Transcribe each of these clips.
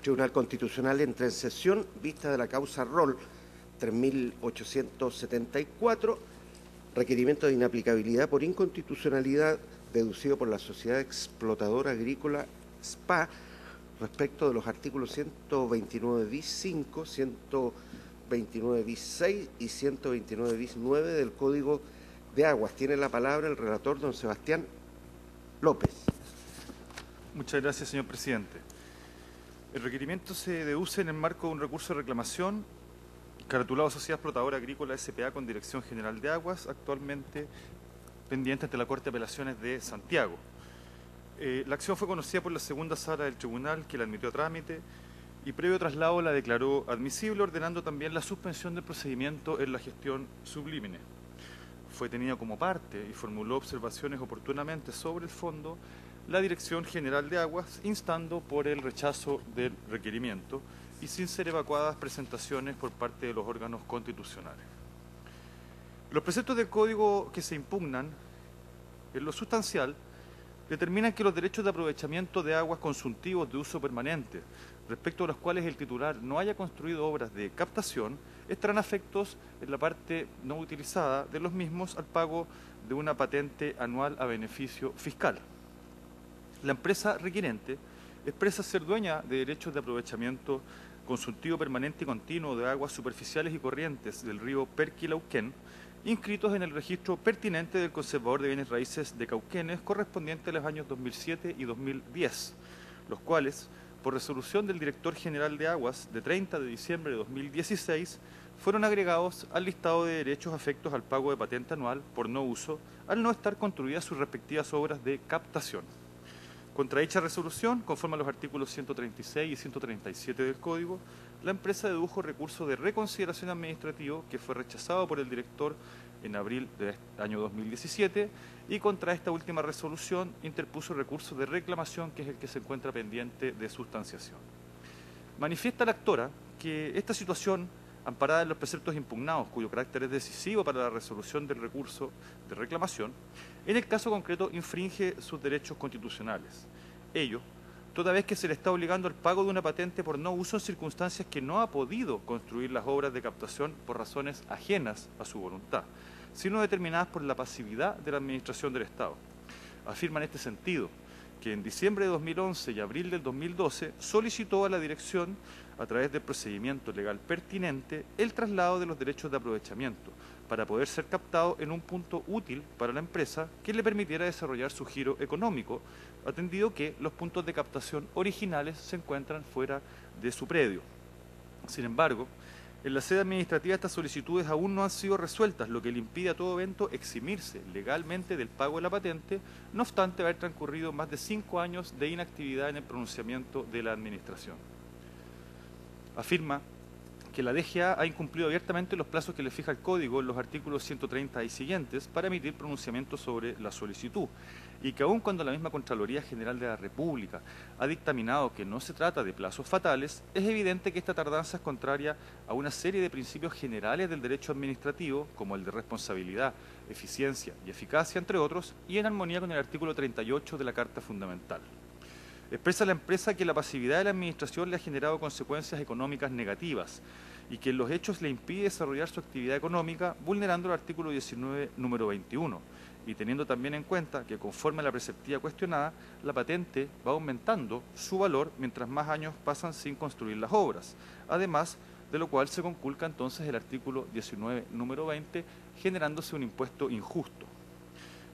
Tribunal Constitucional entra en sesión, vista de la causa Rol 3874, requerimiento de inaplicabilidad por inconstitucionalidad deducido por la Sociedad Explotadora Agrícola SPA respecto de los artículos 129 bis 5, 129 bis 6 y 129 bis 9 del Código de Aguas. Tiene la palabra el relator, don Sebastián López. Muchas gracias, señor presidente. El requerimiento se deduce en el marco de un recurso de reclamación caratulado Sociedad Explotadora Agrícola S.p.A. con Dirección General de Aguas, actualmente pendiente ante la Corte de Apelaciones de Santiago. La acción fue conocida por la segunda sala del tribunal, que la admitió a trámite, y previo traslado la declaró admisible, ordenando también la suspensión del procedimiento en la gestión sublímine. Fue tenida como parte y formuló observaciones oportunamente sobre el fondo la Dirección General de Aguas, instando por el rechazo del requerimiento y sin ser evacuadas presentaciones por parte de los órganos constitucionales. Los preceptos del Código que se impugnan, en lo sustancial, determinan que los derechos de aprovechamiento de aguas consuntivos de uso permanente, respecto a los cuales el titular no haya construido obras de captación, estarán afectos en la parte no utilizada de los mismos al pago de una patente anual a beneficio fiscal. La empresa requerente expresa ser dueña de derechos de aprovechamiento consultivo permanente y continuo de aguas superficiales y corrientes del río Perquilauquén, inscritos en el registro pertinente del Conservador de Bienes Raíces de Cauquenes, correspondiente a los años 2007 y 2010, los cuales, por resolución del Director General de Aguas de 30 de diciembre de 2016, fueron agregados al listado de derechos afectos al pago de patente anual por no uso, al no estar construidas sus respectivas obras de captación. Contra dicha resolución, conforme a los artículos 136 y 137 del Código, la empresa dedujo recurso de reconsideración administrativo que fue rechazado por el director en abril del año 2017 y contra esta última resolución interpuso recurso de reclamación, que es el que se encuentra pendiente de sustanciación. Manifiesta la actora que esta situación, amparada en los preceptos impugnados, cuyo carácter es decisivo para la resolución del recurso de reclamación, en el caso concreto infringe sus derechos constitucionales. Ello, toda vez que se le está obligando al pago de una patente por no uso en circunstancias que no ha podido construir las obras de captación por razones ajenas a su voluntad, sino determinadas por la pasividad de la Administración del Estado. Afirma en este sentido que en diciembre de 2011 y abril del 2012 solicitó a la Dirección, a través del procedimiento legal pertinente, el traslado de los derechos de aprovechamiento para poder ser captado en un punto útil para la empresa que le permitiera desarrollar su giro económico, atendido que los puntos de captación originales se encuentran fuera de su predio. Sin embargo, en la sede administrativa estas solicitudes aún no han sido resueltas, lo que le impide a todo evento eximirse legalmente del pago de la patente, no obstante haber transcurrido más de 5 años de inactividad en el pronunciamiento de la Administración. Afirma que la DGA ha incumplido abiertamente los plazos que le fija el Código en los artículos 130 y siguientes para emitir pronunciamiento sobre la solicitud, y que aun cuando la misma Contraloría General de la República ha dictaminado que no se trata de plazos fatales, es evidente que esta tardanza es contraria a una serie de principios generales del derecho administrativo, como el de responsabilidad, eficiencia y eficacia, entre otros, y en armonía con el artículo 38 de la Carta Fundamental. Expresa la empresa que la pasividad de la Administración le ha generado consecuencias económicas negativas y que en los hechos le impide desarrollar su actividad económica, vulnerando el artículo 19, número 21, y teniendo también en cuenta que, conforme a la preceptiva cuestionada, la patente va aumentando su valor mientras más años pasan sin construir las obras, además de lo cual se conculca entonces el artículo 19, número 20, generándose un impuesto injusto.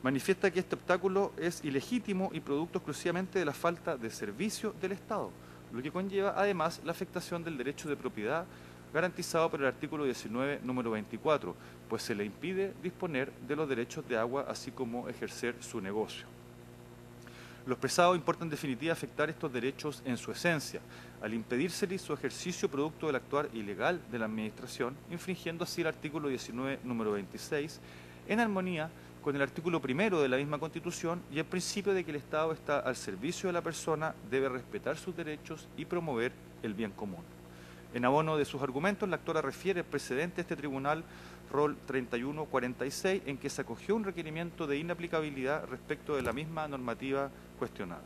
Manifiesta que este obstáculo es ilegítimo y producto exclusivamente de la falta de servicio del Estado, lo que conlleva además la afectación del derecho de propiedad garantizado por el artículo 19, número 24, pues se le impide disponer de los derechos de agua así como ejercer su negocio. Lo expresado importa en definitiva afectar estos derechos en su esencia, al impedírsele su ejercicio producto del actuar ilegal de la Administración, infringiendo así el artículo 19, número 26, en armonía con el artículo 1 de la misma Constitución y el principio de que el Estado está al servicio de la persona, debe respetar sus derechos y promover el bien común. En abono de sus argumentos, la actora refiere el precedente de este tribunal Rol 3146, en que se acogió un requerimiento de inaplicabilidad respecto de la misma normativa cuestionada.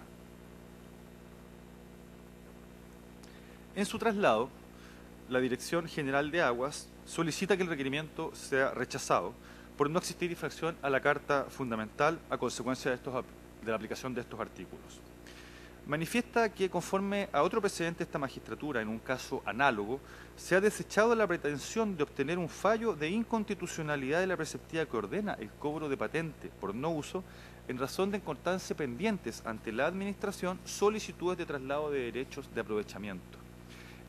En su traslado, la Dirección General de Aguas solicita que el requerimiento sea rechazado por no existir infracción a la Carta Fundamental a consecuencia de la aplicación de estos artículos. Manifiesta que, conforme a otro precedente de esta magistratura, en un caso análogo, se ha desechado la pretensión de obtener un fallo de inconstitucionalidad de la preceptiva que ordena el cobro de patente por no uso en razón de encontrarse pendientes ante la Administración solicitudes de traslado de derechos de aprovechamiento.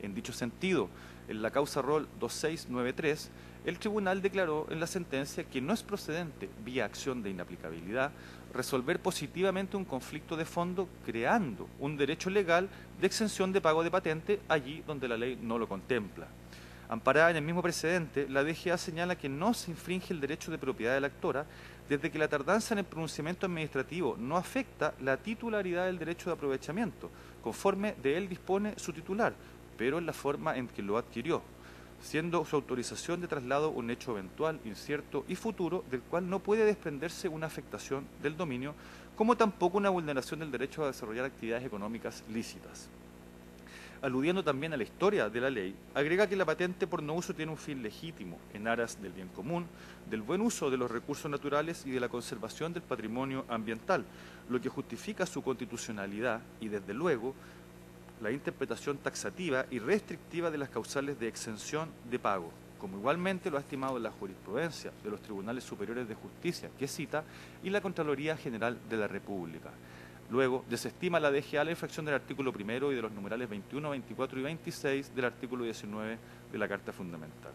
En dicho sentido, en la causa rol 2693, el tribunal declaró en la sentencia que no es procedente, vía acción de inaplicabilidad, resolver positivamente un conflicto de fondo creando un derecho legal de exención de pago de patente allí donde la ley no lo contempla. Amparada en el mismo precedente, la DGA señala que no se infringe el derecho de propiedad de la actora desde que la tardanza en el pronunciamiento administrativo no afecta la titularidad del derecho de aprovechamiento, conforme de él dispone su titular, pero en la forma en que lo adquirió, siendo su autorización de traslado un hecho eventual, incierto y futuro, del cual no puede desprenderse una afectación del dominio, como tampoco una vulneración del derecho a desarrollar actividades económicas lícitas. Aludiendo también a la historia de la ley, agrega que la patente por no uso tiene un fin legítimo, en aras del bien común, del buen uso de los recursos naturales y de la conservación del patrimonio ambiental, lo que justifica su constitucionalidad y, desde luego, la interpretación taxativa y restrictiva de las causales de exención de pago, como igualmente lo ha estimado la jurisprudencia de los Tribunales Superiores de Justicia, que cita, y la Contraloría General de la República. Luego, desestima la DGA la infracción del artículo 1 y de los numerales 21, 24 y 26 del artículo 19 de la Carta Fundamental.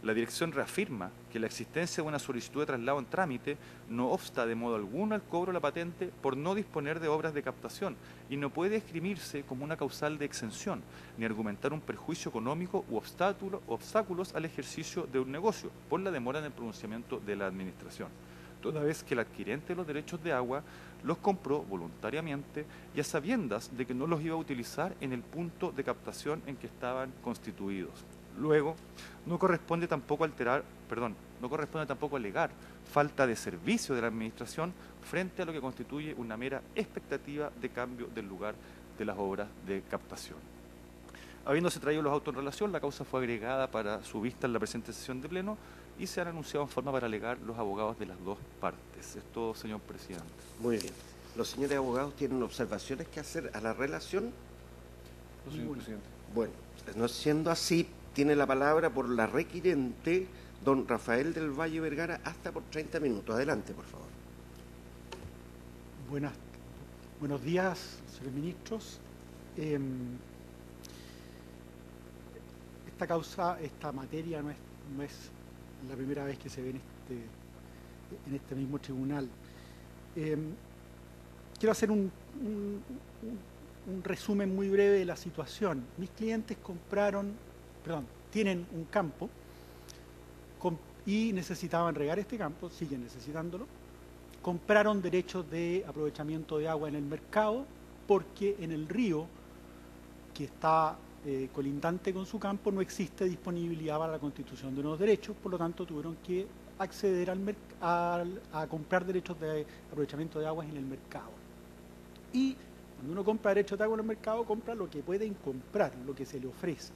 La Dirección reafirma que la existencia de una solicitud de traslado en trámite no obsta de modo alguno al cobro de la patente por no disponer de obras de captación y no puede esgrimirse como una causal de exención, ni argumentar un perjuicio económico u obstáculos al ejercicio de un negocio por la demora en el pronunciamiento de la Administración, toda vez que el adquirente de los derechos de agua los compró voluntariamente y a sabiendas de que no los iba a utilizar en el punto de captación en que estaban constituidos. Luego, no corresponde tampoco alegar falta de servicio de la Administración frente a lo que constituye una mera expectativa de cambio del lugar de las obras de captación. Habiéndose traído los autos en relación, la causa fue agregada para su vista en la presente sesión de pleno y se han anunciado en forma para alegar los abogados de las dos partes. Es todo, señor presidente. Muy bien. ¿Los señores abogados tienen observaciones que hacer a la relación? No, señor presidente. Bueno, no siendo así, tiene la palabra por la requirente, don Rafael del Valle Vergara, hasta por 30 minutos. Adelante, por favor. Buenos días, señores ministros. Esta materia no es la primera vez que se ve en este mismo tribunal. Quiero hacer un resumen muy breve de la situación. Mis clientes tienen un campo y necesitaban regar este campo, siguen necesitándolo. Compraron derechos de aprovechamiento de agua en el mercado porque en el río que está colindante con su campo no existe disponibilidad para la constitución de nuevos derechos, por lo tanto tuvieron que acceder a comprar derechos de aprovechamiento de aguas en el mercado. Y cuando uno compra derechos de agua en el mercado, compra lo que pueden comprar, lo que se le ofrece.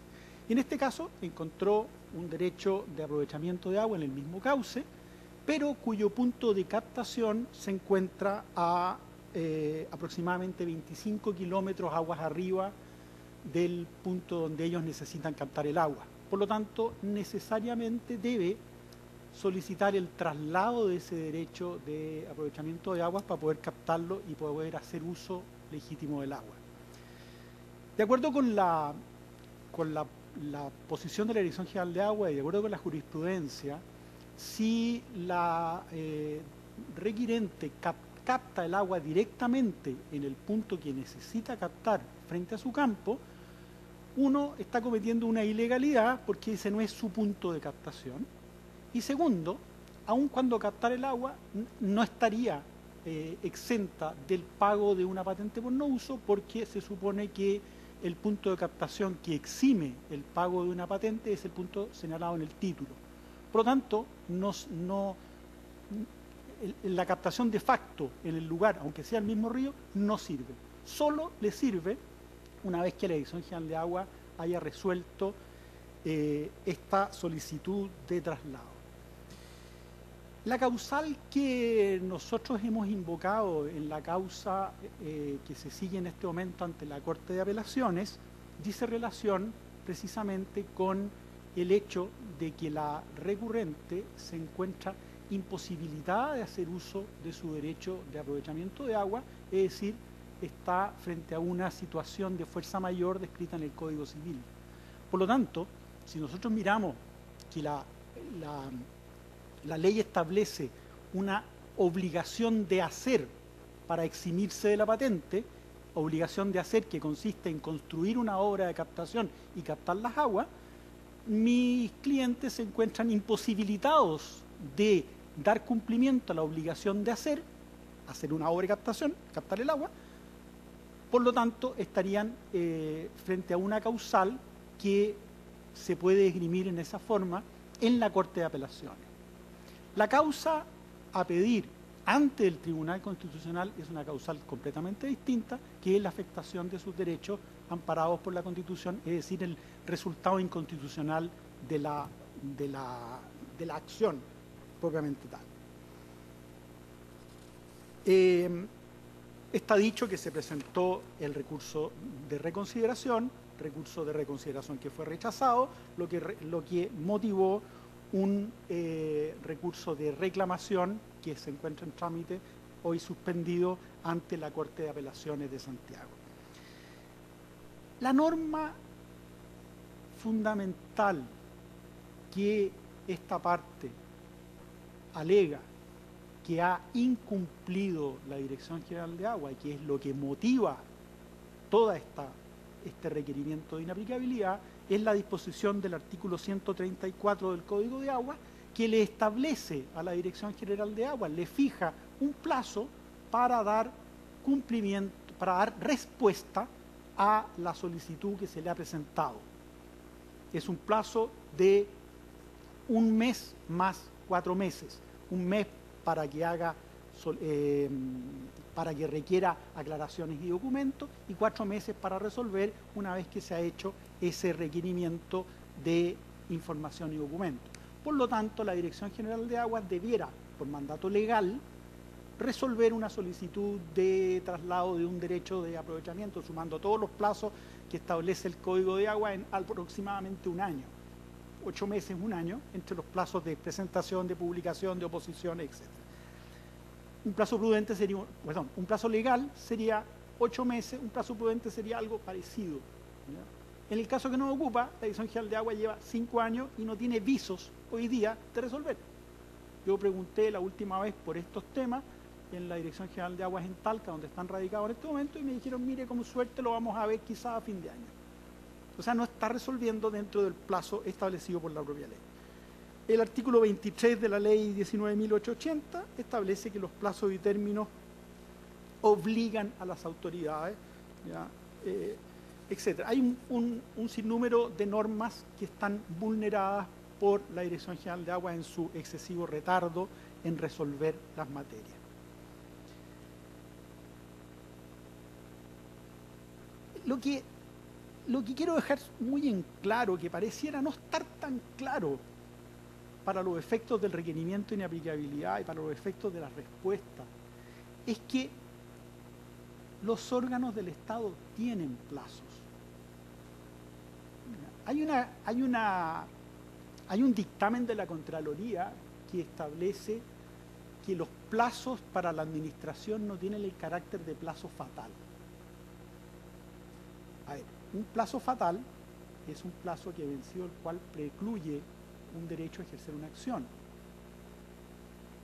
Y en este caso encontró un derecho de aprovechamiento de agua en el mismo cauce, pero cuyo punto de captación se encuentra a aproximadamente 25 kilómetros aguas arriba del punto donde ellos necesitan captar el agua. Por lo tanto, necesariamente debe solicitar el traslado de ese derecho de aprovechamiento de aguas para poder captarlo y poder hacer uso legítimo del agua. De acuerdo con la posición de la Dirección General de Agua y de acuerdo con la jurisprudencia, si la requirente capta el agua directamente en el punto que necesita captar frente a su campo, uno está cometiendo una ilegalidad porque ese no es su punto de captación. Y segundo, aun cuando captar el agua no estaría exenta del pago de una patente por no uso, porque se supone que el punto de captación que exime el pago de una patente es el punto señalado en el título. Por lo tanto, la captación de facto en el lugar, aunque sea el mismo río, no sirve. Solo le sirve una vez que la Dirección General de Agua haya resuelto esta solicitud de traslado. La causal que nosotros hemos invocado en la causa que se sigue en este momento ante la Corte de Apelaciones dice relación precisamente con el hecho de que la recurrente se encuentra imposibilitada de hacer uso de su derecho de aprovechamiento de agua, es decir, está frente a una situación de fuerza mayor descrita en el Código Civil. Por lo tanto, si nosotros miramos que la ley establece una obligación de hacer para eximirse de la patente, obligación de hacer que consiste en construir una obra de captación y captar las aguas, mis clientes se encuentran imposibilitados de dar cumplimiento a la obligación de hacer una obra de captación, captar el agua. Por lo tanto, estarían frente a una causal que se puede esgrimir en esa forma en la Corte de Apelaciones. La causa a pedir ante el Tribunal Constitucional es una causal completamente distinta, que es la afectación de sus derechos amparados por la Constitución, es decir, el resultado inconstitucional de la acción propiamente tal. Está dicho que se presentó el recurso de reconsideración que fue rechazado, lo que motivó un recurso de reclamación que se encuentra en trámite, hoy suspendido ante la Corte de Apelaciones de Santiago. La norma fundamental que esta parte alega que ha incumplido la Dirección General de Agua y que es lo que motiva todo este requerimiento de inaplicabilidad, es la disposición del artículo 134 del Código de Agua, que le establece a la Dirección General de Agua, le fija un plazo para dar cumplimiento, para dar respuesta a la solicitud que se le ha presentado. Es un plazo de 1 mes más 4 meses, 1 mes para que para que requiera aclaraciones y documentos, y 4 meses para resolver una vez que se ha hecho ese requerimiento de información y documentos. Por lo tanto, la Dirección General de Aguas debiera, por mandato legal, resolver una solicitud de traslado de un derecho de aprovechamiento, sumando todos los plazos que establece el Código de Agua en aproximadamente 1 año. 8 meses, 1 año, entre los plazos de presentación, de publicación, de oposición, etc. Un plazo prudente sería, un plazo legal sería 8 meses, un plazo prudente sería algo parecido, ¿ya? En el caso que nos ocupa, la Dirección General de Agua lleva 5 años y no tiene visos hoy día de resolver. Yo pregunté la última vez por estos temas en la Dirección General de Aguas en Talca, donde están radicados en este momento, y me dijeron, mire, con suerte lo vamos a ver quizás a fin de año. O sea, no está resolviendo dentro del plazo establecido por la propia ley. El artículo 23 de la ley 19.880 establece que los plazos y términos obligan a las autoridades, ¿ya? etc. Hay un sinnúmero de normas que están vulneradas por la Dirección General de Aguas en su excesivo retardo en resolver las materias. Lo que quiero dejar muy en claro, que pareciera no estar tan claro para los efectos del requerimiento de inaplicabilidad y para los efectos de la respuesta, es que los órganos del Estado tienen plazos. Hay un dictamen de la Contraloría que establece que los plazos para la administración no tienen el carácter de plazo fatal. A ver, un plazo fatal es un plazo que venció el cual precluye un derecho a ejercer una acción.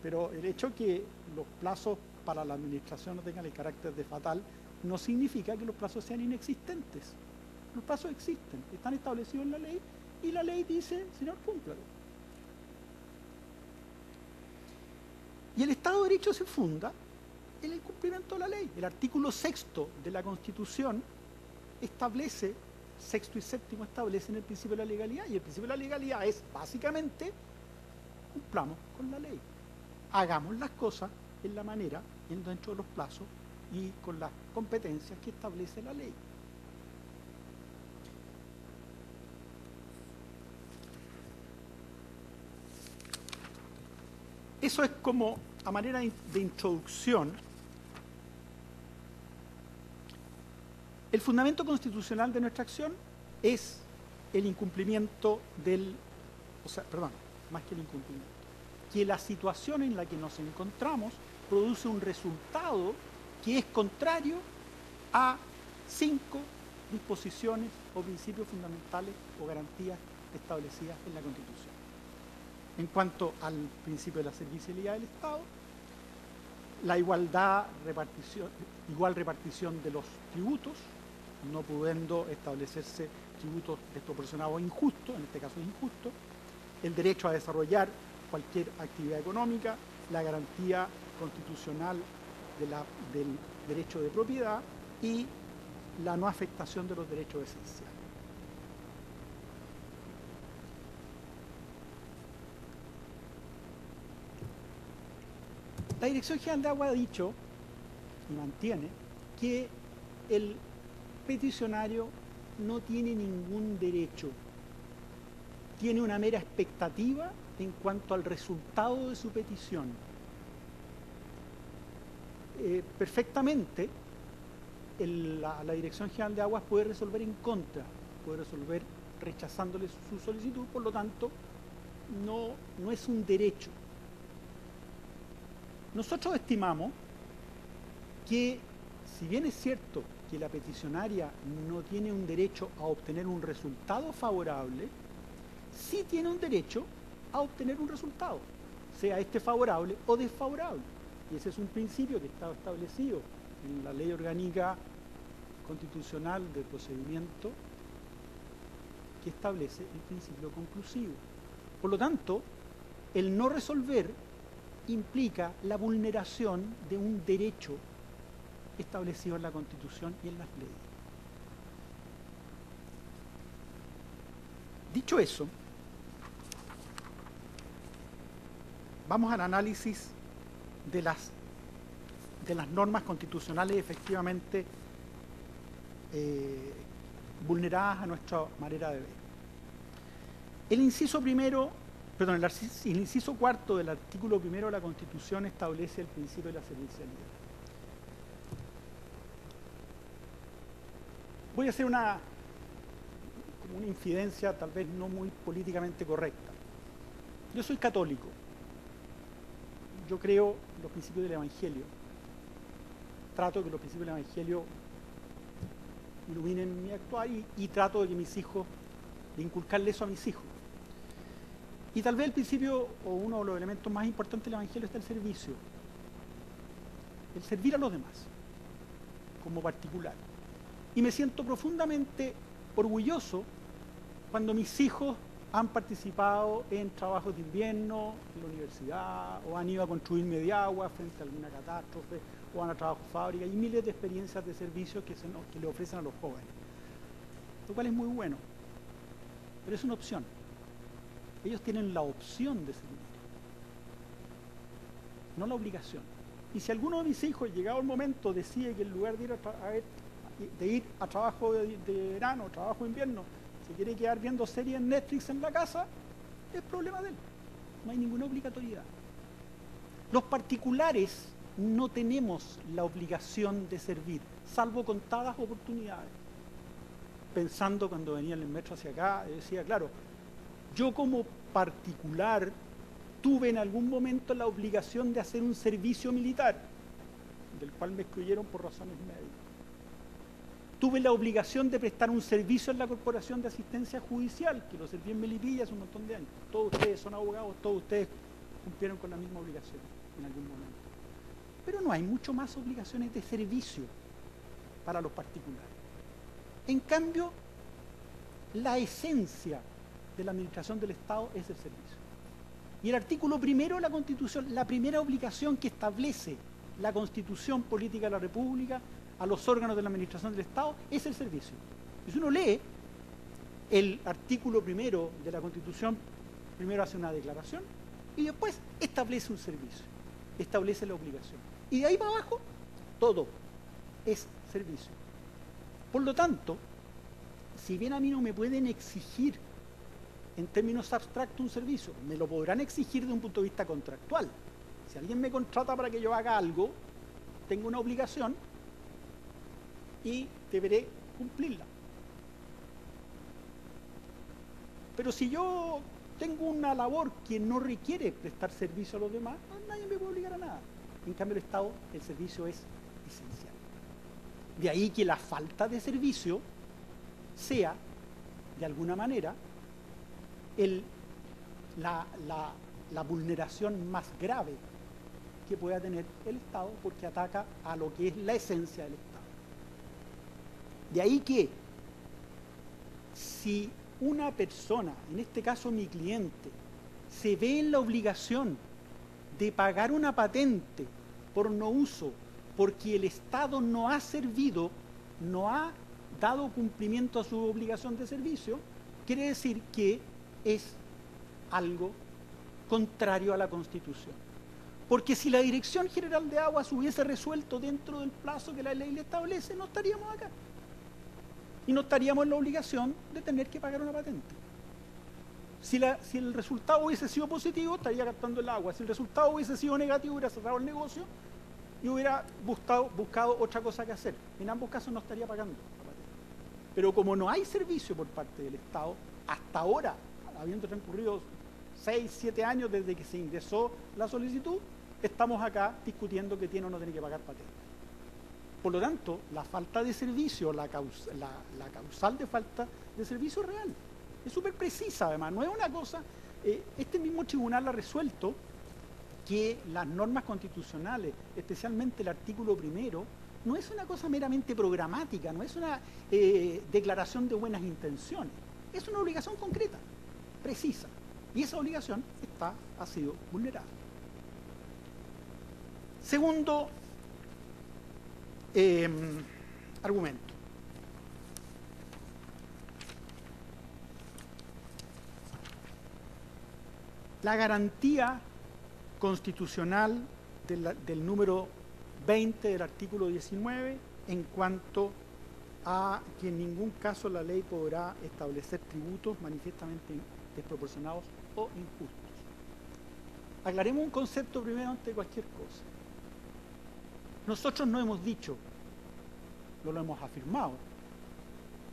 Pero el hecho que los plazos para la administración no tengan el carácter de fatal no significa que los plazos sean inexistentes. Los plazos existen, están establecidos en la ley y la ley dice, señor, cúmplalo. Y el Estado de Derecho se funda en el cumplimiento de la ley. El artículo 6º de la Constitución establece, 6º y 7º establecen el principio de la legalidad, y el principio de la legalidad es básicamente cumplamos con la ley, hagamos las cosas en la manera, dentro de los plazos y con las competencias que establece la ley. eso es como, a manera de introducción, el fundamento constitucional de nuestra acción es el incumplimiento más que el incumplimiento, que la situación en la que nos encontramos produce un resultado que es contrario a 5 disposiciones o principios fundamentales o garantías establecidas en la Constitución. En cuanto al principio de la servicialidad del Estado, la igual repartición de los tributos, no pudiendo establecerse tributos desproporcionados o injustos, en este caso es injusto, el derecho a desarrollar cualquier actividad económica, la garantía constitucional del derecho de propiedad y la no afectación de los derechos esenciales. La Dirección General de Agua ha dicho y mantiene que el peticionario no tiene ningún derecho, tiene una mera expectativa en cuanto al resultado de su petición. Perfectamente, la Dirección General de Aguas puede resolver en contra, puede resolver rechazándole su solicitud, por lo tanto, no es un derecho. Nosotros estimamos que, si bien es cierto que la peticionaria no tiene un derecho a obtener un resultado favorable, sí tiene un derecho a obtener un resultado, sea este favorable o desfavorable. Y ese es un principio que está establecido en la Ley Orgánica Constitucional de Procedimiento, que establece el principio conclusivo. Por lo tanto, el no resolver implica la vulneración de un derecho establecido en la Constitución y en las leyes. Dicho eso, vamos al análisis de las normas constitucionales efectivamente vulneradas a nuestra manera de ver. El inciso cuarto del artículo 1 de la Constitución establece el principio de la servicialidad. Voy a hacer una infidencia tal vez no muy políticamente correcta. Yo soy católico. Yo creo en los principios del Evangelio. Trato que los principios del Evangelio iluminen mi actuar y trato de que de inculcarle eso a mis hijos. Y tal vez el principio o uno de los elementos más importantes del Evangelio está el servicio. El servir a los demás, como particular. Y me siento profundamente orgulloso cuando mis hijos han participado en trabajos de invierno en la universidad, o han ido a construir mediagua frente a alguna catástrofe, o van a trabajo fábrica, y miles de experiencias de servicio que le ofrecen a los jóvenes. Lo cual es muy bueno, pero es una opción. Ellos tienen la opción de servir, no la obligación. Y si alguno de mis hijos, llegado el momento, decide que en lugar de ir a trabajo de verano, trabajo de invierno, se quiere quedar viendo series en Netflix en la casa, es problema de él. No hay ninguna obligatoriedad. Los particulares no tenemos la obligación de servir, salvo contadas oportunidades. Pensando cuando venía en el metro hacia acá, decía, claro, yo como particular tuve en algún momento la obligación de hacer un servicio militar, del cual me excluyeron por razones médicas. Tuve la obligación de prestar un servicio en la Corporación de Asistencia Judicial, que lo serví en Melipilla hace un montón de años. Todos ustedes son abogados, todos ustedes cumplieron con la misma obligación en algún momento. Pero no hay mucho más obligaciones de servicio para los particulares. En cambio, la esencia de la administración del Estado es el servicio. Y el artículo 1 de la Constitución, la primera obligación que establece la Constitución Política de la República a los órganos de la administración del Estado es el servicio. Y si uno lee el artículo 1 de la Constitución, primero hace una declaración y después establece un servicio, establece la obligación. Y de ahí para abajo, todo es servicio. Por lo tanto, si bien a mí no me pueden exigir en términos abstractos un servicio, me lo podrán exigir de un punto de vista contractual. Si alguien me contrata para que yo haga algo, tengo una obligación y deberé cumplirla. Pero si yo tengo una labor que no requiere prestar servicio a los demás, nadie me puede obligar a nada. En cambio, el Estado, el servicio es esencial. De ahí que la falta de servicio sea, de alguna manera, la vulneración más grave que pueda tener el Estado, porque ataca a lo que es la esencia del Estado. De ahí que, si una persona, en este caso mi cliente, se ve en la obligación de pagar una patente por no uso, porque el Estado no ha servido, no ha dado cumplimiento a su obligación de servicio, quiere decir que es algo contrario a la Constitución. Porque si la Dirección General de Aguas hubiese resuelto dentro del plazo que la ley le establece, no estaríamos acá. Y no estaríamos en la obligación de tener que pagar una patente. Si el resultado hubiese sido positivo, estaría gastando el agua. Si el resultado hubiese sido negativo, hubiera cerrado el negocio y hubiera buscado otra cosa que hacer. En ambos casos no estaría pagando la patente. Pero como no hay servicio por parte del Estado, hasta ahora, habiendo transcurrido 6, 7 años desde que se ingresó la solicitud, estamos acá discutiendo que tiene o no tiene que pagar patente. Por lo tanto, la falta de servicio, la causal de falta de servicio es real. Es súper precisa, además. No es una cosa... este mismo tribunal ha resuelto que las normas constitucionales, especialmente el artículo 1, no es una cosa meramente programática, no es una declaración de buenas intenciones. Es una obligación concreta, precisa. Y esa obligación ha sido vulnerada. Segundo argumento. La garantía constitucional del número 20 del artículo 19 en cuanto a que en ningún caso la ley podrá establecer tributos manifiestamente desproporcionados o injustos. Aclaremos un concepto primero antes de cualquier cosa. Nosotros no hemos dicho, no lo hemos afirmado,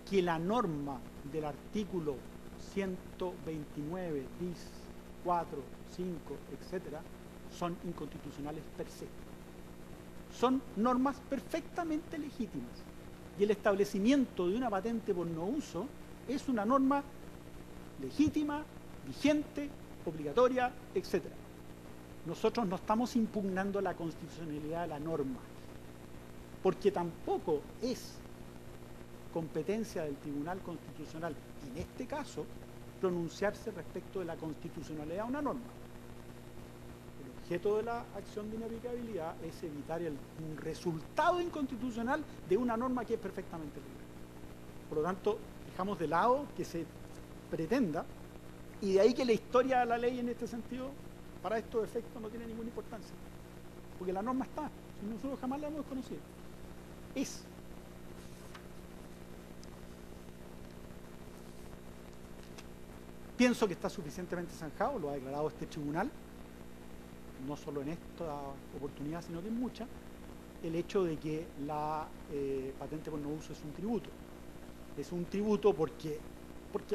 que la norma del artículo 129, bis, 4, 5, etcétera, son inconstitucionales per se. Son normas perfectamente legítimas. Y el establecimiento de una patente por no uso es una norma legítima, vigente, obligatoria, etcétera. Nosotros no estamos impugnando la constitucionalidad de la norma, porque tampoco es competencia del Tribunal Constitucional, en este caso, pronunciarse respecto de la constitucionalidad de una norma. El objeto de la acción de inaplicabilidad es evitar un resultado inconstitucional de una norma que es perfectamente legal. Por lo tanto, dejamos de lado que se pretenda, y de ahí que la historia de la ley en este sentido, para estos efectos, no tiene ninguna importancia, porque la norma está, y nosotros jamás la hemos conocido. Pienso que está suficientemente zanjado, lo ha declarado este tribunal, no solo en esta oportunidad, sino que en muchas, el hecho de que la patente por no uso es un tributo. Es un tributo porque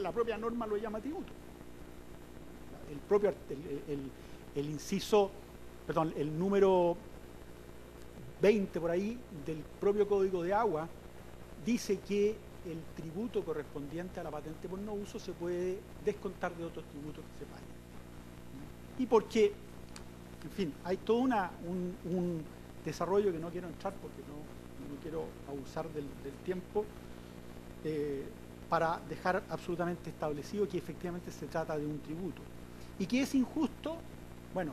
la propia norma lo llama tributo. El número 20 por ahí del propio Código de Agua dice que el tributo correspondiente a la patente por no uso se puede descontar de otros tributos que se paguen. Y porque, en fin, hay todo un desarrollo que no quiero entrar porque no quiero abusar del tiempo, para dejar absolutamente establecido que efectivamente se trata de un tributo. ¿Y que es injusto? Bueno,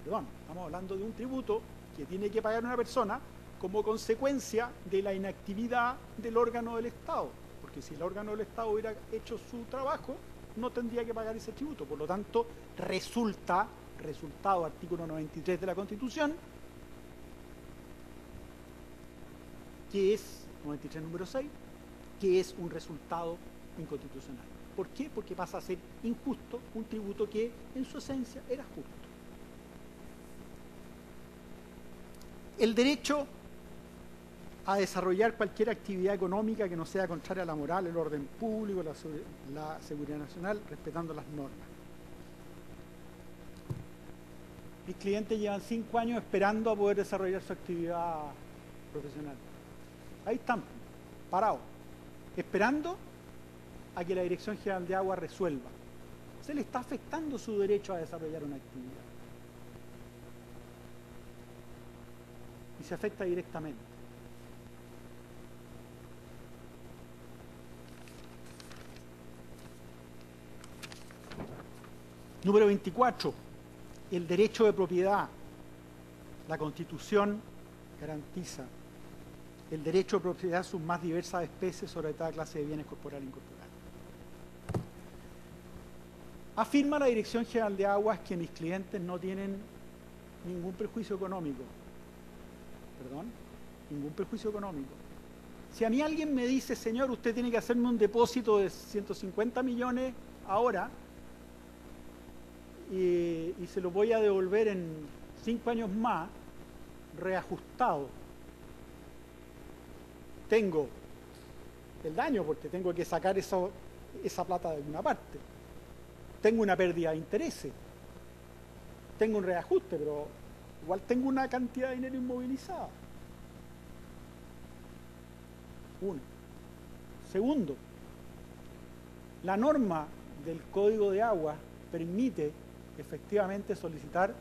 perdón, estamos hablando de un tributo que tiene que pagar una persona como consecuencia de la inactividad del órgano del Estado, porque si el órgano del Estado hubiera hecho su trabajo, no tendría que pagar ese tributo. Por lo tanto, resultado artículo 93 de la Constitución, que es 93 número 6, que es un resultado inconstitucional. ¿Por qué? Porque pasa a ser injusto un tributo que en su esencia era justo. el derecho a desarrollar cualquier actividad económica que no sea contraria a la moral, el orden público, la seguridad nacional, respetando las normas. Mis clientes llevan 5 años esperando a poder desarrollar su actividad profesional. Ahí están, parados, esperando a que la Dirección General de Agua resuelva. Se le está afectando su derecho a desarrollar una actividad. Y se afecta directamente. Número 24. El derecho de propiedad. La Constitución garantiza el derecho de propiedad a sus más diversas especies sobre toda clase de bienes corporales e incorporales. Afirma la Dirección General de Aguas que mis clientes no tienen ningún perjuicio económico. Perdón, ningún perjuicio económico. Si a mí alguien me dice, señor, usted tiene que hacerme un depósito de 150 millones ahora y se lo voy a devolver en 5 años más, reajustado, tengo el daño porque tengo que sacar esa plata de alguna parte. Tengo una pérdida de intereses. Tengo un reajuste, pero igual tengo una cantidad de dinero inmovilizada. Uno. Segundo, la norma del Código de Aguas permite efectivamente solicitar,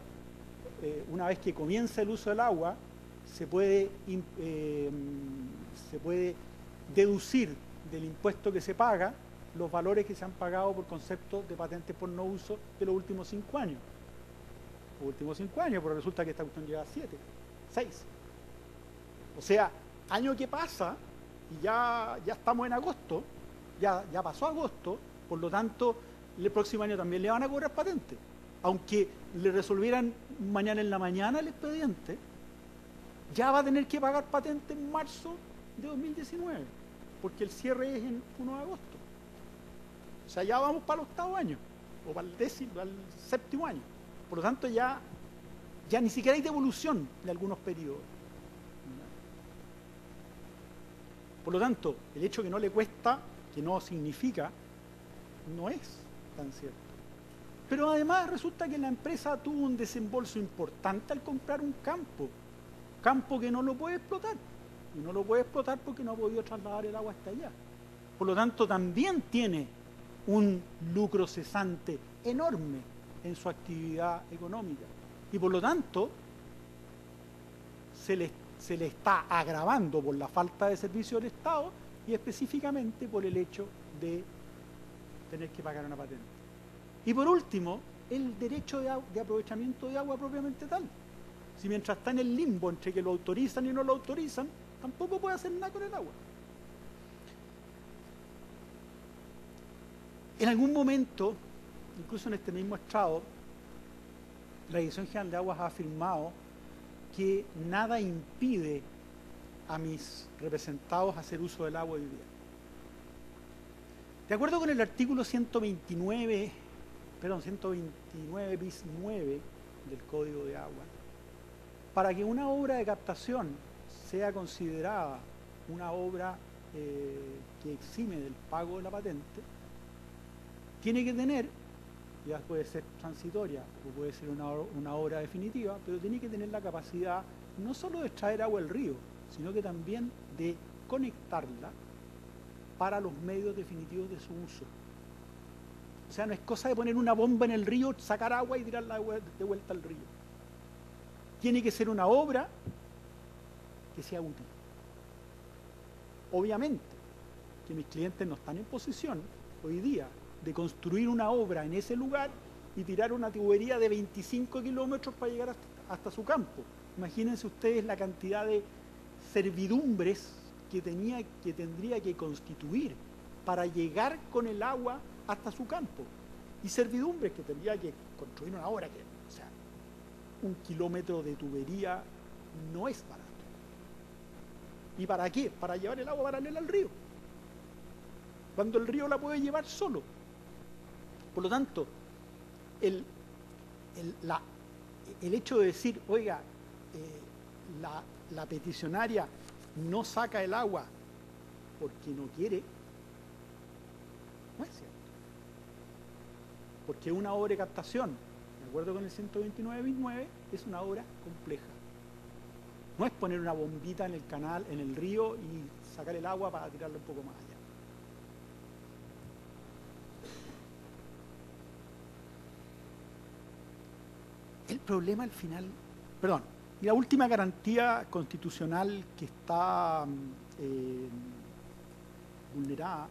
una vez que comienza el uso del agua, se puede deducir del impuesto que se paga los valores que se han pagado por concepto de patentes por no uso de los últimos 5 años. Los últimos 5 años, pero resulta que esta cuestión lleva 7, 6. O sea, año que pasa, y ya estamos en agosto, ya pasó agosto, por lo tanto, el próximo año también le van a cobrar patente. Aunque le resolvieran mañana en la mañana el expediente, ya va a tener que pagar patente en marzo de 2019, porque el cierre es en 1 de agosto. O sea, ya vamos para el 8º año, o para el 7º año. Por lo tanto, ya ni siquiera hay devolución de algunos periodos. Por lo tanto, el hecho que no le cuesta, que no significa, no es tan cierto. Pero además resulta que la empresa tuvo un desembolso importante al comprar un campo que no lo puede explotar. Y no lo puede explotar porque no ha podido trasladar el agua hasta allá. Por lo tanto, también tiene un lucro cesante enorme en su actividad económica. Y por lo tanto, se le está agravando por la falta de servicio del Estado y específicamente por el hecho de tener que pagar una patente. Y por último, el derecho de aprovechamiento de agua propiamente tal. Si mientras está en el limbo entre que lo autorizan y no lo autorizan, tampoco puede hacer nada con el agua. En algún momento, incluso en este mismo estrado, la Dirección General de Aguas ha afirmado que nada impide a mis representados hacer uso del agua hoy día. De acuerdo con el artículo 129 bis 9 del Código de Agua, para que una obra de captación sea considerada una obra que exime del pago de la patente, tiene que tener, ya puede ser transitoria o puede ser una obra definitiva, pero tiene que tener la capacidad no solo de extraer agua del río, sino que también de conectarla para los medios definitivos de su uso. O sea, no es cosa de poner una bomba en el río, sacar agua y tirar la agua de vuelta al río. Tiene que ser una obra que sea útil. Obviamente que mis clientes no están en posición hoy día de construir una obra en ese lugar y tirar una tubería de 25 kilómetros para llegar hasta su campo. Imagínense ustedes la cantidad de servidumbres que tendría que constituir para llegar con el agua hasta su campo. Y servidumbres que tendría que construir una obra que, o sea, 1 kilómetro de tubería no es barato. ¿Y para qué? Para llevar el agua paralela al río. Cuando el río la puede llevar solo. Por lo tanto, el hecho de decir, oiga, la peticionaria no saca el agua porque no quiere, no es cierto. Porque una obra de captación, de acuerdo con el 129.9, es una obra compleja. No es poner una bombita en el canal, en el río, y sacar el agua para tirarlo un poco más allá. El problema al final, perdón, y la última garantía constitucional que está vulnerada,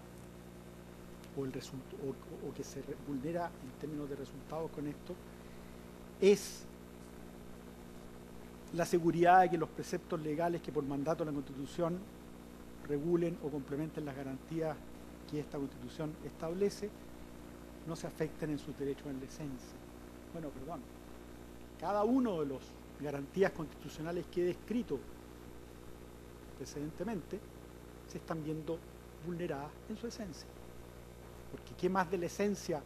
o que se vulnera en términos de resultados con esto, es la seguridad de que los preceptos legales que por mandato de la Constitución regulen o complementen las garantías que esta Constitución establece no se afecten en sus derechos en la esencia. Bueno, perdón. Cada uno de las garantías constitucionales que he descrito precedentemente se están viendo vulneradas en su esencia. Porque ¿qué más de la esencia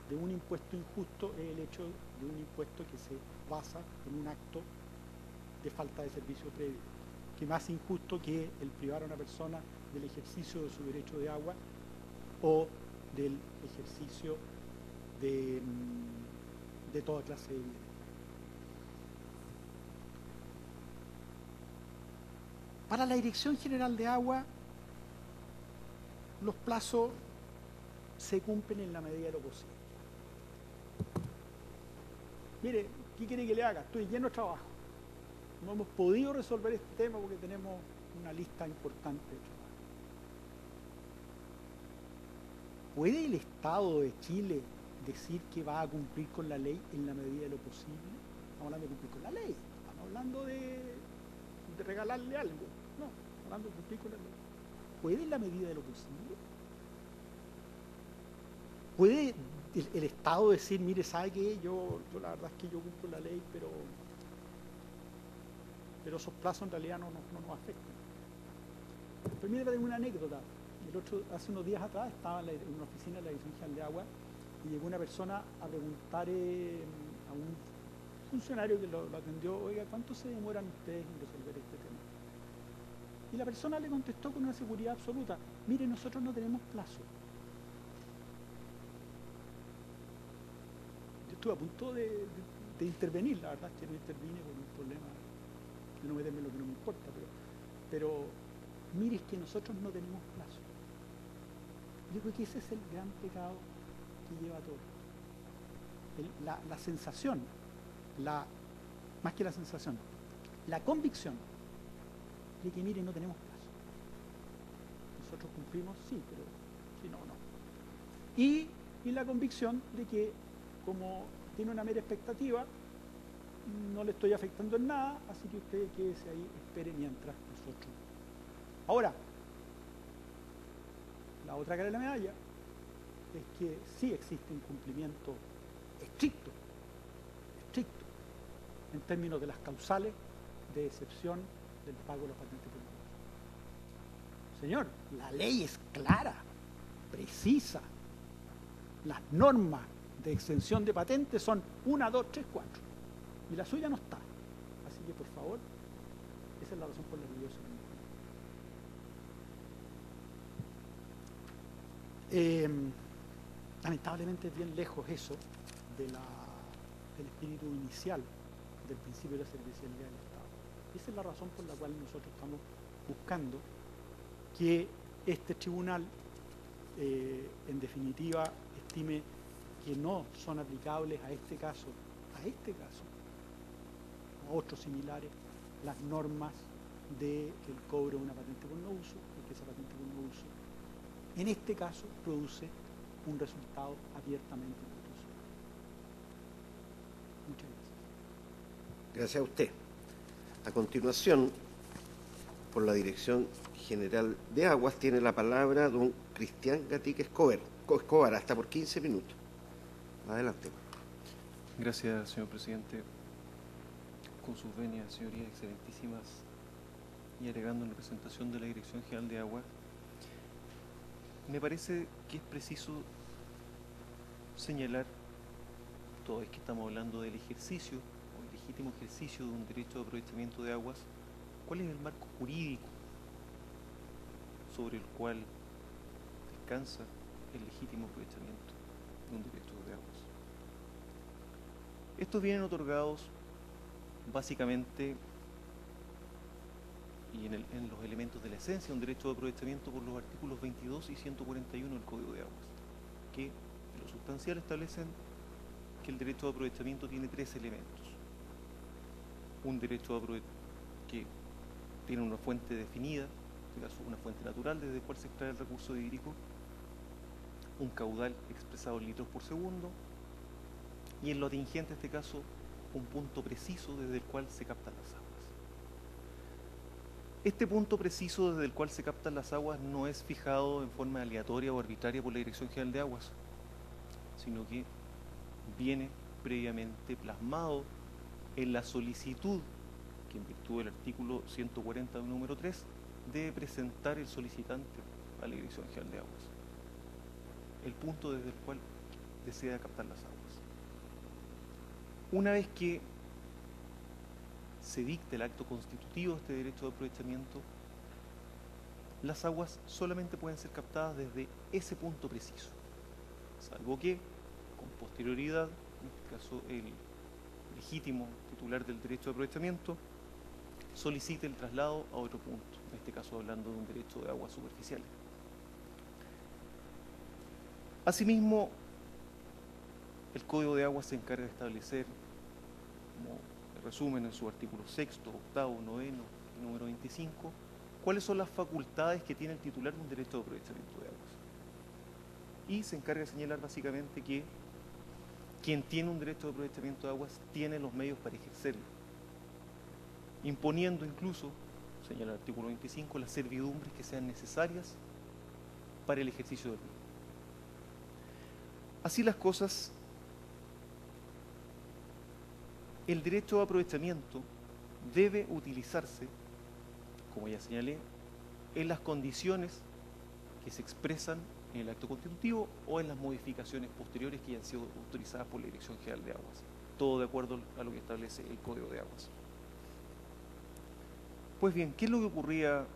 de un impuesto injusto es el hecho de un impuesto que se basa en un acto de falta de servicio previo? ¿Qué más injusto que el privar a una persona del ejercicio de su derecho de agua o del ejercicio de toda clase de vida? Para la Dirección General de Agua, los plazos se cumplen en la medida de lo posible. Mire, ¿qué quiere que le haga? Estoy lleno de trabajo. No hemos podido resolver este tema porque tenemos una lista importante de trabajo. ¿Puede el Estado de Chile decir que va a cumplir con la ley en la medida de lo posible? Estamos hablando de cumplir con la ley, estamos hablando de regalarle algo. No, estamos hablando de cumplir con la ley. ¿Puede en la medida de lo posible? ¿Puede el Estado decir, mire, ¿sabe qué? Yo la verdad es que yo cumplo la ley, pero esos plazos en realidad no nos afectan? Permítame tener una anécdota. Hace unos días atrás estaba en una oficina de la Dirección General de Agua y llegó una persona a preguntar a un funcionario que lo atendió, oiga, ¿cuánto se demoran ustedes en resolver este tema? Y la persona le contestó con una seguridad absoluta, mire, nosotros no tenemos plazo. Yo estuve a punto de intervenir, la verdad es que no intervine por un problema de no meterme en lo que no me importa, pero mire, es que nosotros no tenemos plazo. Yo creo que ese es el gran pecado que lleva todo. La sensación, más que la sensación, la convicción de que, mire, no tenemos plazo. Nosotros cumplimos, sí, pero si no, no. Y la convicción de que, como tiene una mera expectativa, no le estoy afectando en nada, así que usted quédese ahí, espere mientras nosotros. Ahora, la otra cara de la medalla es que sí existe un cumplimiento estricto, en términos de las causales de excepción del pago de los patentes por uso. Señor, la ley es clara, precisa. Las normas de exención de patentes son 1, 2, 3, 4. Y la suya no está. Así que, por favor, esa es la razón por la que yo soy. Lamentablemente es bien lejos eso del espíritu inicial del principio de la servicialidad del Estado. Esa es la razón por la cual nosotros estamos buscando que este tribunal, en definitiva, estime que no son aplicables a este caso, a otros similares, las normas del cobro de una patente por no uso, porque esa patente por no uso, en este caso, produce un resultado abiertamente inconstitucional. Muchas gracias. Gracias a usted. A continuación, por la Dirección General de Aguas, tiene la palabra don Cristian Gatica Escobar, hasta por 15 minutos. Adelante. Gracias, señor presidente. Con sus venias, señorías excelentísimas, y agregando en representación de la Dirección General de Aguas, me parece que es preciso señalar, toda vez que estamos hablando del ejercicio, o el legítimo ejercicio de un derecho de aprovechamiento de aguas, ¿Cuál es el marco jurídico sobre el cual descansa el legítimo aprovechamiento de un derecho de aguas? Estos vienen otorgados básicamente y en los elementos de la esencia de un derecho de aprovechamiento por los artículos 22 y 141 del Código de Aguas, que en lo sustancial establecen que el derecho de aprovechamiento tiene tres elementos. Un derecho que tiene una fuente definida, en este caso una fuente natural desde la cual se extrae el recurso hídrico, un caudal expresado en litros por segundo y en lo atingente, en este caso, un punto preciso desde el cual se captan las aguas. Este punto preciso desde el cual se captan las aguas no es fijado en forma aleatoria o arbitraria por la Dirección General de Aguas, sino que viene previamente plasmado en la solicitud que en virtud del artículo 140 número 3 debe presentar el solicitante a la Dirección General de Aguas, el punto desde el cual desea captar las aguas. Una vez que se dicte el acto constitutivo de este derecho de aprovechamiento, las aguas solamente pueden ser captadas desde ese punto preciso, salvo que con posterioridad, en este caso el legítimo titular del derecho de aprovechamiento, solicite el traslado a otro punto, en este caso hablando de un derecho de aguas superficiales. Asimismo, el Código de Aguas se encarga de establecer, como resumen en su artículo 6º, 8º, 9º y número 25, cuáles son las facultades que tiene el titular de un derecho de aprovechamiento de aguas. Y se encarga de señalar básicamente que quien tiene un derecho de aprovechamiento de aguas tiene los medios para ejercerlo, imponiendo incluso, señala el artículo 25, las servidumbres que sean necesarias para el ejercicio del mismo. Así las cosas, el derecho de aprovechamiento debe utilizarse, como ya señalé, en las condiciones que se expresan en el acto constitutivo o en las modificaciones posteriores que hayan sido autorizadas por la Dirección General de Aguas, todo de acuerdo a lo que establece el Código de Aguas. Pues bien, ¿qué es lo que ocurría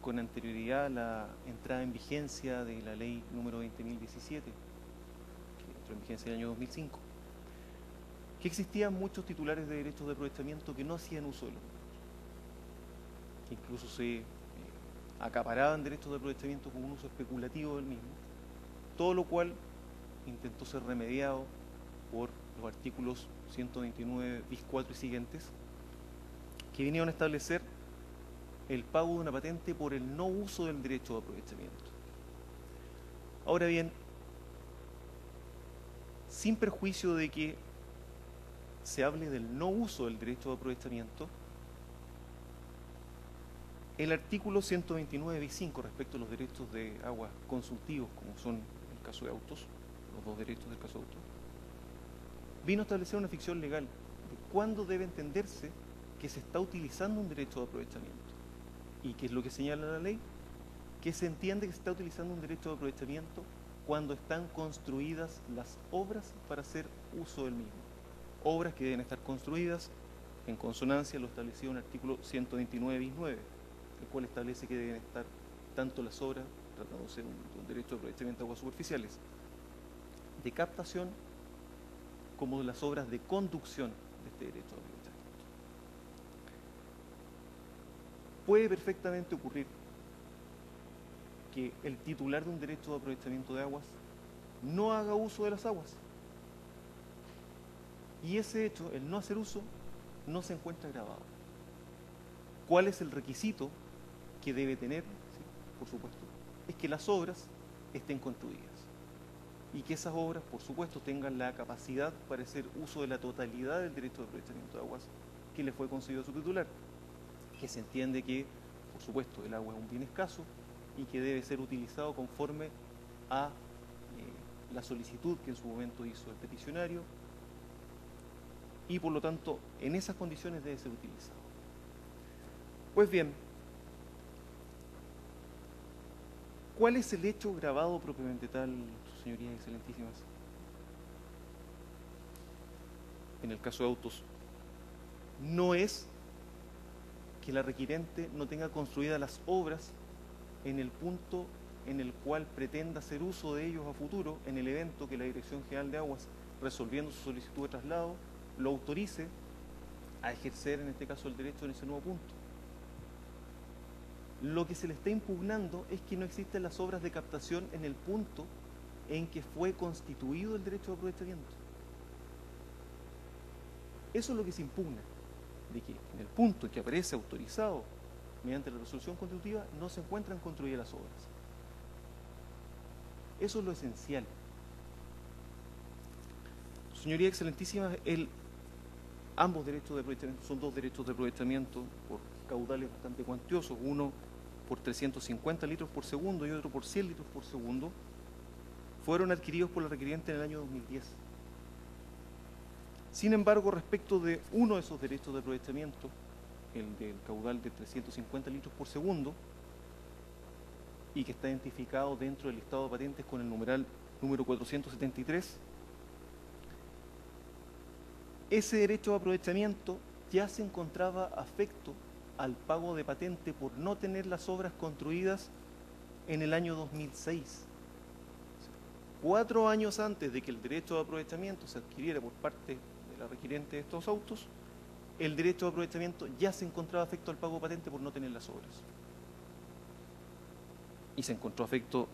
con anterioridad a la entrada en vigencia de la ley número 20.017, que entró en vigencia en el año 2005? Que existían muchos titulares de derechos de aprovechamiento que no hacían uso de los mismos, que incluso se acaparaban derechos de aprovechamiento con un uso especulativo del mismo, todo lo cual intentó ser remediado por los artículos 129 bis 4 y siguientes, que vinieron a establecer el pago de una patente por el no uso del derecho de aprovechamiento. Ahora bien, sin perjuicio de que se hable del no uso del derecho de aprovechamiento, el artículo 129 bis 5 respecto a los derechos de agua consultivos, como son el caso de autos, los dos derechos del caso de autos, vino a establecer una ficción legal de cuándo debe entenderse que se está utilizando un derecho de aprovechamiento. ¿Y qué es lo que señala la ley? Que se entiende que se está utilizando un derecho de aprovechamiento cuando están construidas las obras para hacer uso del mismo. Obras que deben estar construidas en consonancia a lo establecido en el artículo 129 bis 9, el cual establece que deben estar tanto las obras, tratándose de un derecho de aprovechamiento de aguas superficiales, de captación, como de las obras de conducción de este derecho de aprovechamiento. Puede perfectamente ocurrir que el titular de un derecho de aprovechamiento de aguas no haga uso de las aguas. Y ese hecho, el no hacer uso, no se encuentra grabado. ¿Cuál es el requisito que debe tener? Sí, por supuesto, es que las obras estén construidas y que esas obras, por supuesto, tengan la capacidad para hacer uso de la totalidad del derecho de aprovechamiento de aguas que le fue concedido a su titular, que se entiende que, por supuesto, el agua es un bien escaso y que debe ser utilizado conforme a la solicitud que en su momento hizo el peticionario, y por lo tanto en esas condiciones debe ser utilizado. Pues bien, ¿cuál es el hecho grabado propiamente tal, sus señorías excelentísimas? En el caso de autos, no es que la requirente no tenga construidas las obras en el punto en el cual pretenda hacer uso de ellos a futuro, en el evento que la Dirección General de Aguas, resolviendo su solicitud de traslado, lo autorice a ejercer, en este caso, el derecho en ese nuevo punto. Lo que se le está impugnando es que no existen las obras de captación en el punto en que fue constituido el derecho de aprovechamiento. Eso es lo que se impugna, de que en el punto en que aparece autorizado mediante la resolución constitutiva no se encuentran construidas las obras. Eso es lo esencial. Señoría excelentísima, ambos derechos de aprovechamiento son dos derechos de aprovechamiento por caudales bastante cuantiosos, uno por 350 litros por segundo y otro por 100 litros por segundo, fueron adquiridos por la requiriente en el año 2010. Sin embargo, respecto de uno de esos derechos de aprovechamiento, el del caudal de 350 litros por segundo, y que está identificado dentro del listado de patentes con el numeral número 473, ese derecho de aprovechamiento ya se encontraba afecto al pago de patente por no tener las obras construidas en el año 2006. 4 años antes de que el derecho de aprovechamiento se adquiriera por parte de la requirente de estos autos, el derecho de aprovechamiento ya se encontraba afecto al pago de patente por no tener las obras. Y se encontró afecto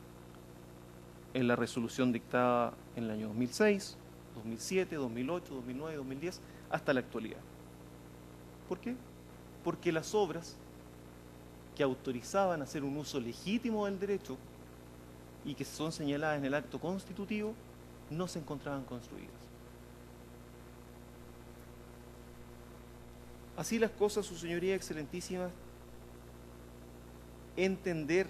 en la resolución dictada en el año 2006, 2007, 2008, 2009, 2010, hasta la actualidad. ¿Por qué? Porque las obras que autorizaban hacer un uso legítimo del derecho y que son señaladas en el acto constitutivo no se encontraban construidas. Así las cosas, su señoría excelentísima, entender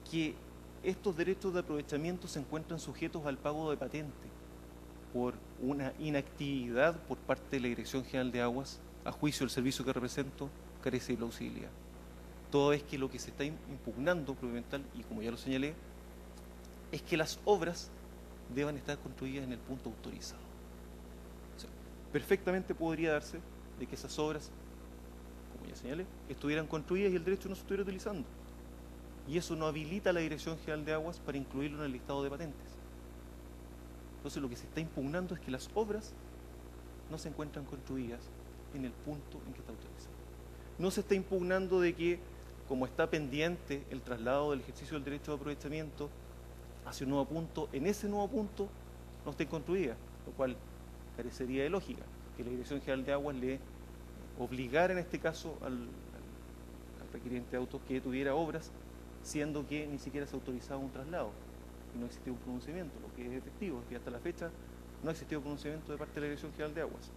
que estos derechos de aprovechamiento se encuentran sujetos al pago de patente por una inactividad por parte de la Dirección General de Aguas, a juicio del servicio que represento, carece de plausibilidad. Toda vez que lo que se está impugnando, propiamente, y como ya lo señalé, es que las obras deban estar construidas en el punto autorizado. O sea, perfectamente podría darse de que esas obras, como ya señalé, estuvieran construidas y el derecho no se estuviera utilizando. Y eso no habilita a la Dirección General de Aguas para incluirlo en el listado de patentes. Entonces lo que se está impugnando es que las obras no se encuentran construidas en el punto en que está autorizado. No se está impugnando de que, como está pendiente el traslado del ejercicio del derecho de aprovechamiento hacia un nuevo punto, en ese nuevo punto no esté construida, lo cual carecería de lógica, que la Dirección General de Aguas le obligara en este caso al requiriente de autos que tuviera obras, siendo que ni siquiera se autorizaba un traslado y no existía un pronunciamiento. Lo que es efectivo es que hasta la fecha no ha existido pronunciamiento de parte de la Dirección General de Aguas.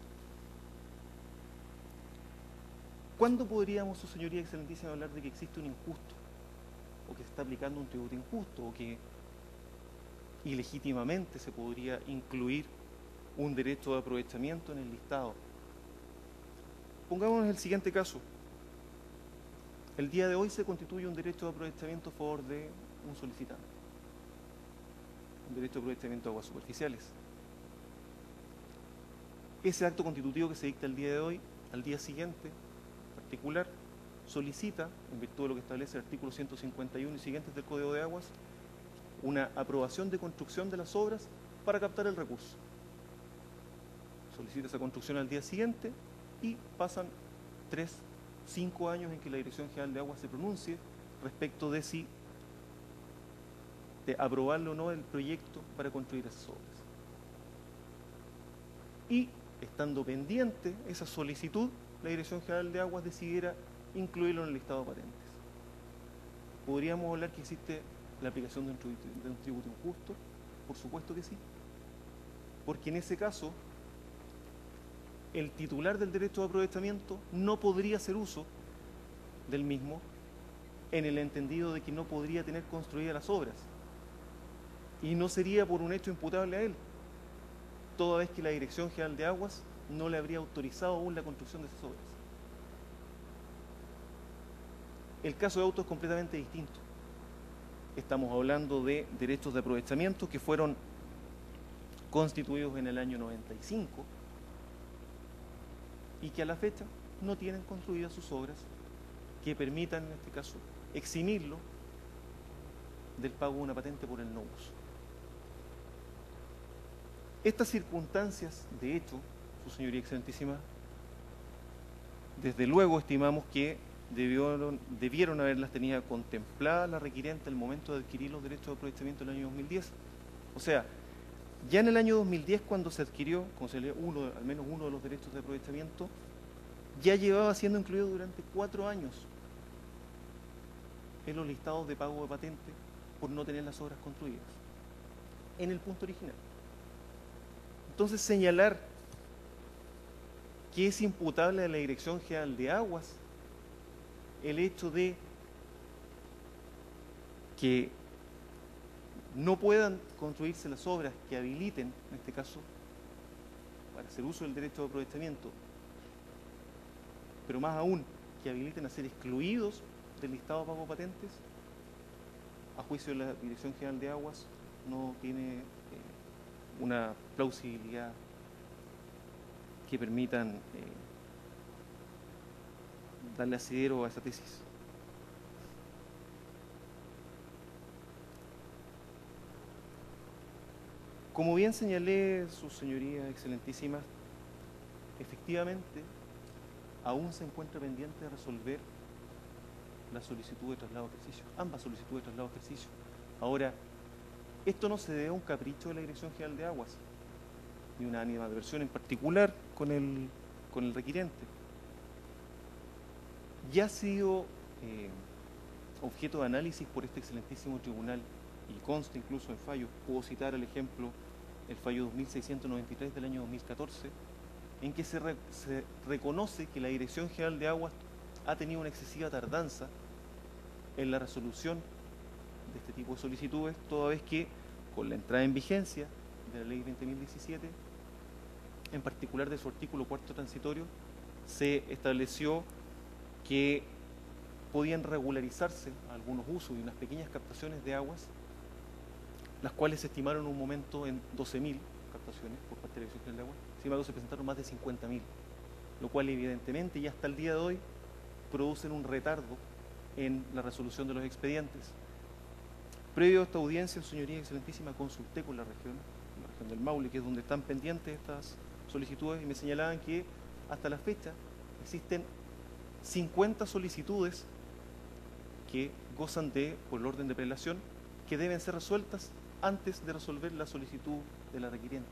¿Cuándo podríamos, su señoría excelentísima, hablar de que existe un injusto o que se está aplicando un tributo injusto o que ilegítimamente se podría incluir un derecho de aprovechamiento en el listado? Pongámonos el siguiente caso. El día de hoy se constituye un derecho de aprovechamiento a favor de un solicitante, un derecho de aprovechamiento de aguas superficiales. Ese acto constitutivo que se dicta el día de hoy, al día siguiente, particular, solicita, en virtud de lo que establece el artículo 151 y siguientes del Código de Aguas, una aprobación de construcción de las obras para captar el recurso. Solicita esa construcción al día siguiente y pasan 5 años en que la Dirección General de Aguas se pronuncie respecto de si de aprobarle o no el proyecto para construir esas obras. Y, estando pendiente esa solicitud, la Dirección General de Aguas decidiera incluirlo en el listado de patentes. ¿Podríamos hablar que existe la aplicación de un tributo injusto? Por supuesto que sí. Porque en ese caso, el titular del derecho de aprovechamiento no podría hacer uso del mismo en el entendido de que no podría tener construidas las obras. Y no sería por un hecho imputable a él, toda vez que la Dirección General de Aguas no le habría autorizado aún la construcción de esas obras. El caso de autos es completamente distinto. Estamos hablando de derechos de aprovechamiento que fueron constituidos en el año 95 y que a la fecha no tienen construidas sus obras que permitan, en este caso, eximirlo del pago de una patente por el no uso. Estas circunstancias, de hecho, su señoría excelentísima, desde luego estimamos que debieron haberlas tenido contempladas la requiriente al momento de adquirir los derechos de aprovechamiento en el año 2010. O sea, ya en el año 2010, cuando se adquirió, al menos uno de los derechos de aprovechamiento, ya llevaba siendo incluido durante 4 años en los listados de pago de patente por no tener las obras construidas en el punto original. Entonces, señalar que es imputable a la Dirección General de Aguas el hecho de que no puedan construirse las obras que habiliten, en este caso, para hacer uso del derecho de aprovechamiento, pero más aún, que habiliten a ser excluidos del listado de pago de patentes, a juicio de la Dirección General de Aguas, no tiene una plausibilidad que permitan darle asidero a esa tesis. Como bien señalé, sus señorías excelentísimas, efectivamente aún se encuentra pendiente de resolver la solicitud de traslado de ejercicio, ambas solicitudes de traslado de ejercicio. Ahora, esto no se debe a un capricho de la Dirección General de Aguas, ni una animadversión en particular con el requirente. Ya ha sido objeto de análisis por este excelentísimo tribunal y consta incluso en fallos. Puedo citar el ejemplo, el fallo 2693 del año 2014, en que se reconoce que la Dirección General de Aguas ha tenido una excesiva tardanza en la resolución de este tipo de solicitudes, toda vez que con la entrada en vigencia de la Ley 20.017, en particular de su artículo 4 transitorio, se estableció que podían regularizarse algunos usos y unas pequeñas captaciones de aguas, las cuales se estimaron en un momento en 12.000 captaciones por parte de la Dirección General de Aguas. Sin embargo, se presentaron más de 50.000, lo cual evidentemente y hasta el día de hoy producen un retardo en la resolución de los expedientes. Previo a esta audiencia, señoría excelentísima, consulté con la región del Maule, que es donde están pendientes estas solicitudes, y me señalaban que hasta la fecha existen 50 solicitudes que gozan por el orden de prelación, que deben ser resueltas antes de resolver la solicitud de la requiriente.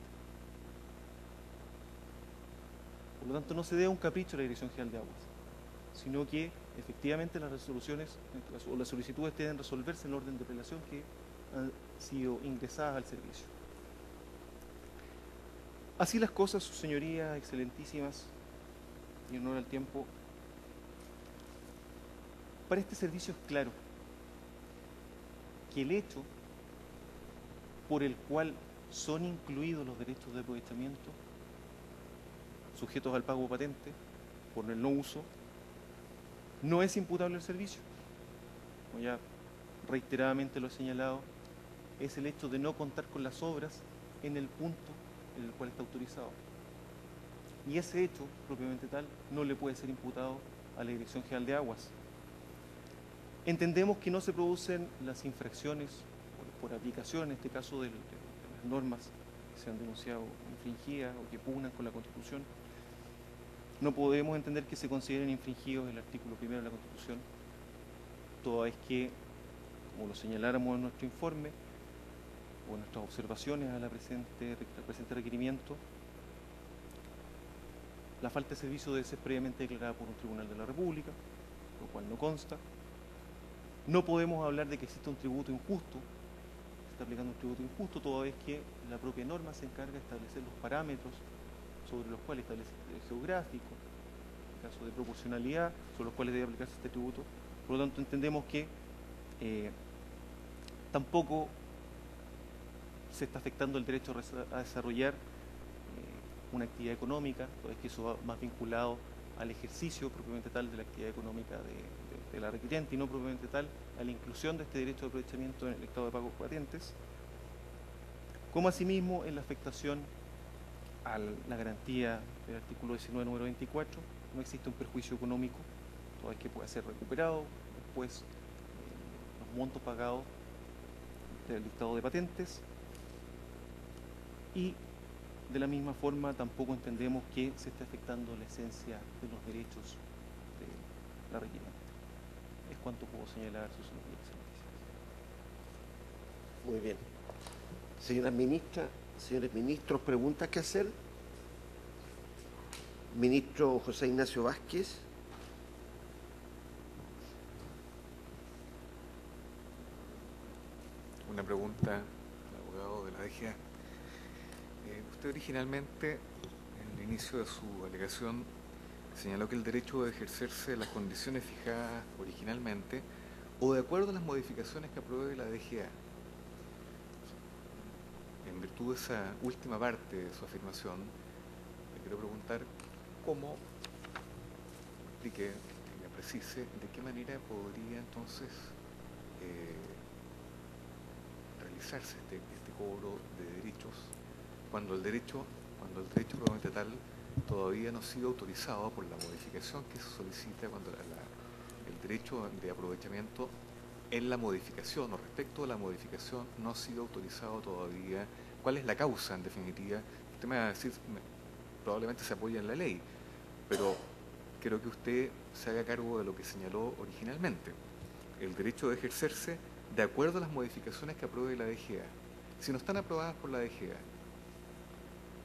Por lo tanto, no se debe a un capricho de la Dirección General de Aguas, sino que efectivamente las resoluciones o las solicitudes deben resolverse en el orden de prelación que han sido ingresadas al servicio. Así las cosas, sus señorías excelentísimas, y en honor al tiempo, para este servicio es claro que el hecho por el cual son incluidos los derechos de aprovechamiento sujetos al pago de patente por el no uso no es imputable al servicio. Como ya reiteradamente lo he señalado, es el hecho de no contar con las obras en el punto en el cual está autorizado. Y ese hecho, propiamente tal, no le puede ser imputado a la Dirección General de Aguas. Entendemos que no se producen las infracciones por aplicación, en este caso, de las normas que se han denunciado infringidas o que pugnan con la Constitución. No podemos entender que se consideren infringidos el artículo 1 de la Constitución, toda vez que, como lo señaláramos en nuestro informe o en nuestras observaciones al presente requerimiento, la falta de servicio debe ser previamente declarada por un tribunal de la República, lo cual no consta. No podemos hablar de que existe un tributo injusto, se está aplicando un tributo injusto, toda vez que la propia norma se encarga de establecer los parámetros sobre los cuales establece el geográfico, en caso de proporcionalidad, sobre los cuales debe aplicarse este tributo. Por lo tanto, entendemos que tampoco se está afectando el derecho a desarrollar una actividad económica, toda vez que eso va más vinculado al ejercicio propiamente tal de la actividad económica de la requiriente y no propiamente tal a la inclusión de este derecho de aprovechamiento en el estado de pago de patentes, como asimismo en la afectación a la garantía del artículo 19, número 24, no existe un perjuicio económico, todo es que pueda ser recuperado, después los montos pagados del listado de patentes, y de la misma forma tampoco entendemos que se esté afectando la esencia de los derechos de la requirente. Es cuanto puedo señalar, sus excelentísimas. Muy bien. Señoras ministras, señores ministros, ¿preguntas que hacer? Ministro José Ignacio Vázquez. Una pregunta al abogado de la DGA. Usted originalmente, en el inicio de su alegación, señaló que el derecho de ejercerse las condiciones fijadas originalmente o de acuerdo a las modificaciones que apruebe la DGA. En virtud de esa última parte de su afirmación, le quiero preguntar cómo, explique, que me precise, de qué manera podría entonces realizarse este cobro de derechos cuando el derecho propiamente tal todavía no ha sido autorizado por la modificación que se solicita cuando el derecho de aprovechamiento en la modificación o respecto a la modificación no ha sido autorizado todavía. ¿Cuál es la causa, en definitiva? Usted me va a decir, probablemente se apoya en la ley, pero quiero que usted se haga cargo de lo que señaló originalmente. El derecho de ejercerse de acuerdo a las modificaciones que apruebe la DGA. Si no están aprobadas por la DGA,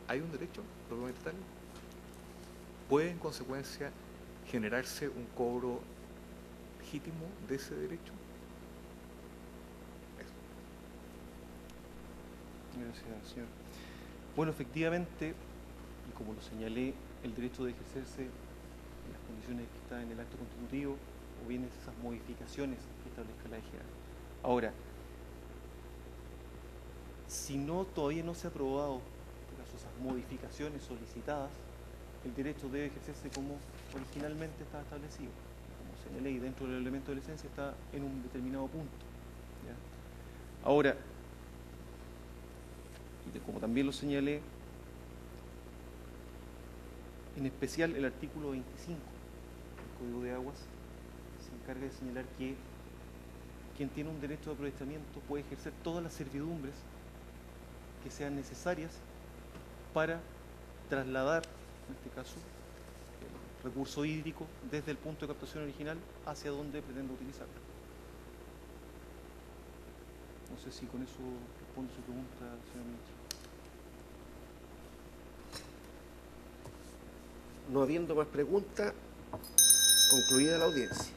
¿hay un derecho propiamente tal? ¿Puede en consecuencia generarse un cobro legítimo de ese derecho? Eso. Gracias, señor. Bueno, efectivamente, y como lo señalé, el derecho de ejercerse en las condiciones que está en el acto constitutivo o bien esas modificaciones que establezca la DGA. Ahora, si todavía no se ha aprobado esas modificaciones solicitadas, el derecho debe ejercerse como originalmente estaba establecido. Como señalé, y dentro del elemento de la esencia está en un determinado punto. ¿Ya? Ahora, como también lo señalé, en especial el artículo 25 del Código de Aguas se encarga de señalar que quien tiene un derecho de aprovechamiento puede ejercer todas las servidumbres que sean necesarias para trasladar, en este caso, el recurso hídrico desde el punto de captación original hacia donde pretende utilizarlo. No sé si con eso responde su pregunta, señor ministro. No habiendo más preguntas, concluida la audiencia.